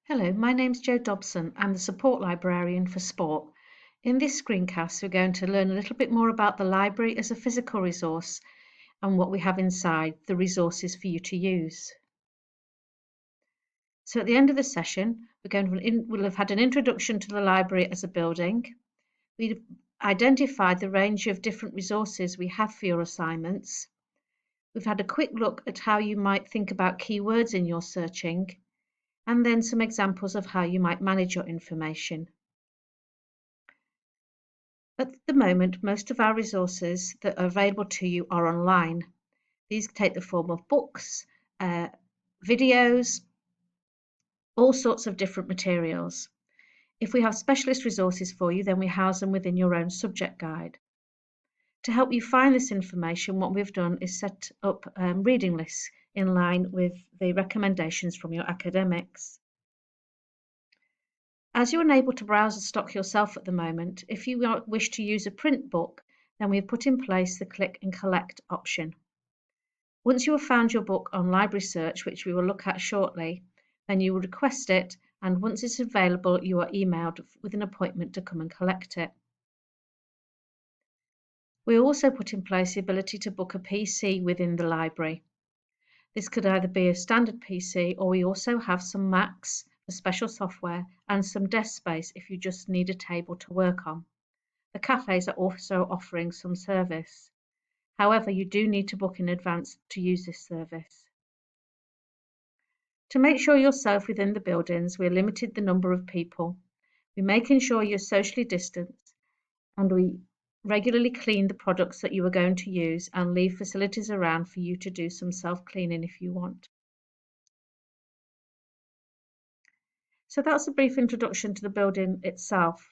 Hello, my name's Jo Dobson. I'm the support librarian for sport. In this screencast, we're going to learn a little bit more about the library as a physical resource and what we have inside, the resources for you to use. So at the end of the session, we'll have had an introduction to the library as a building. We've identified the range of different resources we have for your assignments. We've had a quick look at how you might think about keywords in your searching, and then some examples of how you might manage your information. At the moment, most of our resources that are available to you are online. These take the form of books, videos, all sorts of different materials. If we have specialist resources for you, then we house them within your own subject guide. To help you find this information, what we've done is set up reading lists in line with the recommendations from your academics. As you're unable to browse the stock yourself at the moment, if you wish to use a print book, then we've put in place the click and collect option. Once you have found your book on Library Search, which we will look at shortly, then you will request it, and once it's available, you are emailed with an appointment to come and collect it. We also put in place the ability to book a PC within the library. This could either be a standard PC, or we also have some Macs for special software and some desk space if you just need a table to work on. The cafes are also offering some service. However, you do need to book in advance to use this service. To make sure you're safe within the buildings, we're limited the number of people. We're making sure you're socially distanced, and we regularly clean the products that you are going to use and leave facilities around for you to do some self-cleaning if you want. So that's a brief introduction to the building itself.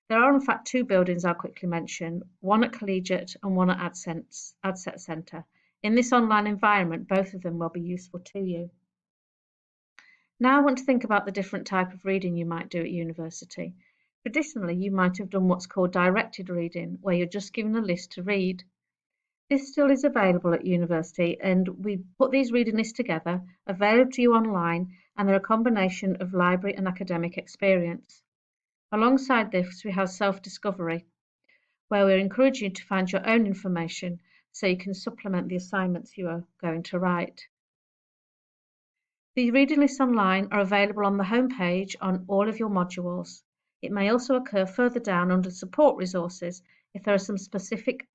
There are in fact two buildings I'll quickly mention, one at Collegiate and one at Adset Centre. In this online environment, both of them will be useful to you. Now I want to think about the different type of reading you might do at university. Traditionally, you might have done what's called directed reading, where you're just given a list to read. This still is available at university, and we put these reading lists together, available to you online, and they're a combination of library and academic experience. Alongside this, we have self-discovery, where we're encouraging you to find your own information so you can supplement the assignments you are going to write. The reading lists online are available on the home page on all of your modules. It may also occur further down under support resources if there are some specific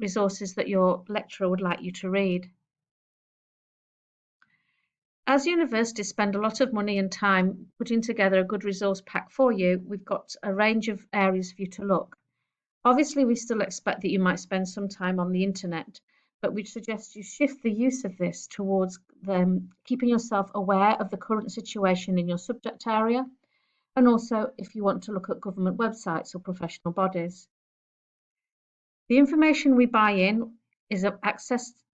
resources that your lecturer would like you to read. As universities spend a lot of money and time putting together a good resource pack for you, we've got a range of areas for you to look. Obviously, we still expect that you might spend some time on the internet, but we suggest you shift the use of this towards keeping yourself aware of the current situation in your subject area, and also if you want to look at government websites or professional bodies. The information we buy in is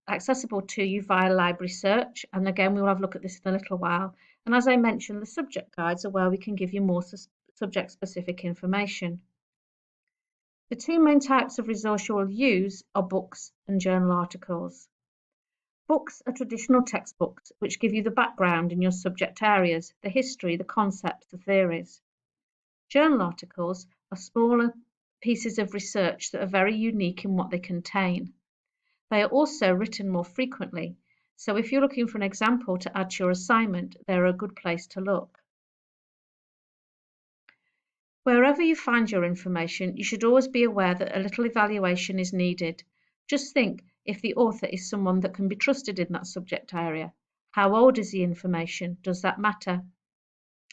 accessible to you via library search, and again we'll have a look at this in a little while. And as I mentioned, the subject guides are where we can give you more subject specific information. The two main types of resource you will use are books and journal articles. Books are traditional textbooks which give you the background in your subject areas, the history, the concepts, the theories. Journal articles are smaller pieces of research that are very unique in what they contain. They are also written more frequently, so if you're looking for an example to add to your assignment, they're a good place to look. Wherever you find your information, you should always be aware that a little evaluation is needed. Just think if the author is someone that can be trusted in that subject area. How old is the information? Does that matter?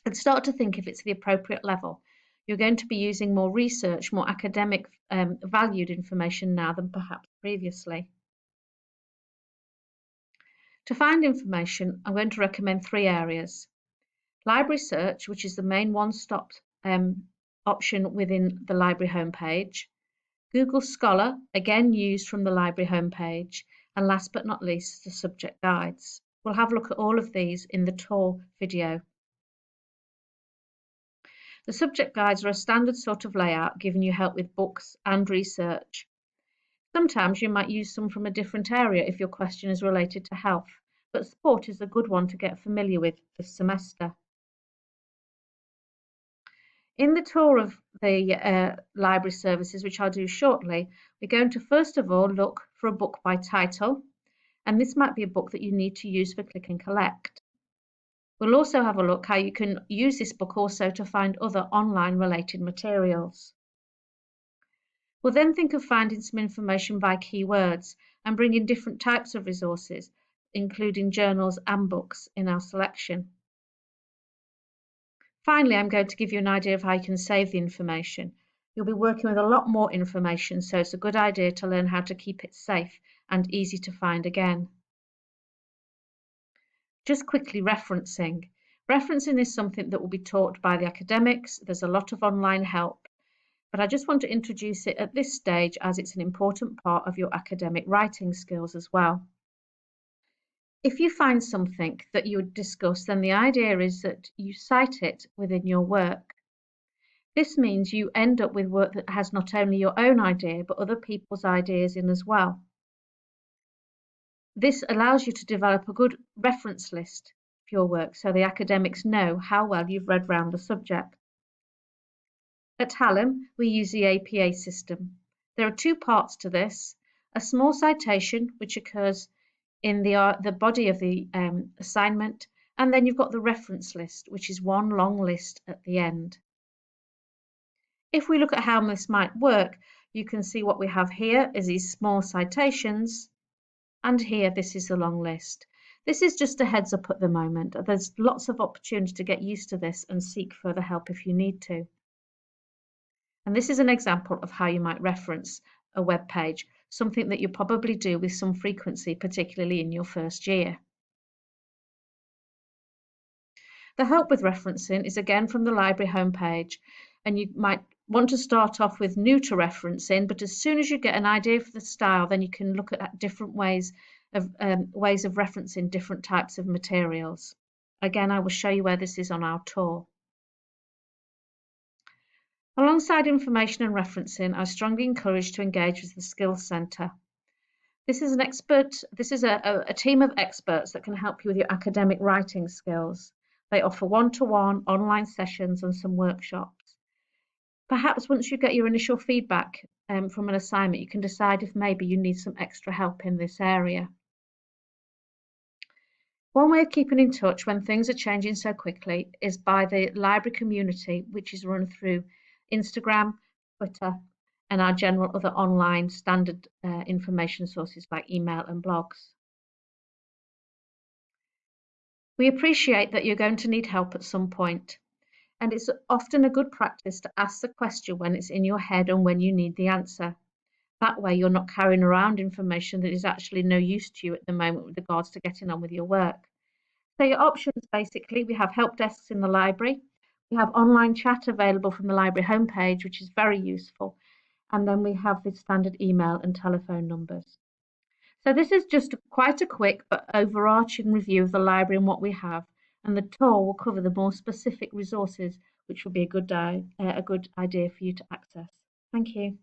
And start to think if it's the appropriate level. You're going to be using more research, more academic valued information now than perhaps previously. To find information, I'm going to recommend three areas. Library Search, which is the main one-stop option within the library homepage. Google Scholar, again used from the library homepage. And last but not least, the subject guides. We'll have a look at all of these in the tour video. The subject guides are a standard sort of layout, giving you help with books and research. Sometimes you might use some from a different area if your question is related to health, but sport is a good one to get familiar with this semester. In the tour of the library services, which I'll do shortly, we're going to first of all look for a book by title, and this might be a book that you need to use for click and collect. We'll also have a look how you can use this book also to find other online related materials. We'll then think of finding some information by keywords and bring in different types of resources, including journals and books in our selection. Finally, I'm going to give you an idea of how you can save the information. You'll be working with a lot more information, so it's a good idea to learn how to keep it safe and easy to find again. Just quickly, referencing. Referencing is something that will be taught by the academics. There's a lot of online help, but I just want to introduce it at this stage as it's an important part of your academic writing skills as well. If you find something that you would discuss, then the idea is that you cite it within your work. This means you end up with work that has not only your own idea, but other people's ideas in as well. This allows you to develop a good reference list for your work so the academics know how well you've read round the subject. At Hallam, we use the APA system. There are two parts to this: a small citation, which occurs in the body of the assignment, and then you've got the reference list, which is one long list at the end. If we look at how this might work, you can see what we have here is these small citations, and here this is the long list. This is just a heads up at the moment. There's lots of opportunity to get used to this and seek further help if you need to. And this is an example of how you might reference a web page, something that you probably do with some frequency, particularly in your first year. The help with referencing is again from the library homepage, and you might want to start off with new to referencing, but as soon as you get an idea for the style, then you can look at different ways of referencing different types of materials. Again, I will show you where this is on our tour. Alongside information and referencing, I strongly encourage to engage with the Skills Centre. This is a team of experts that can help you with your academic writing skills. They offer one-to-one online sessions and some workshops. Perhaps once you get your initial feedback from an assignment, you can decide if maybe you need some extra help in this area. One way of keeping in touch when things are changing so quickly is by the library community, which is run through Instagram, Twitter, and our general other online standard information sources like email and blogs. We appreciate that you're going to need help at some point, and it's often a good practice to ask the question when it's in your head and when you need the answer. That way you're not carrying around information that is actually no use to you at the moment with regards to getting on with your work. So your options, basically, we have help desks in the library. We have online chat available from the library homepage, which is very useful. And then we have the standard email and telephone numbers. So this is just quite a quick but overarching review of the library and what we have. And the tour will cover the more specific resources, which will be a good idea for you to access. Thank you.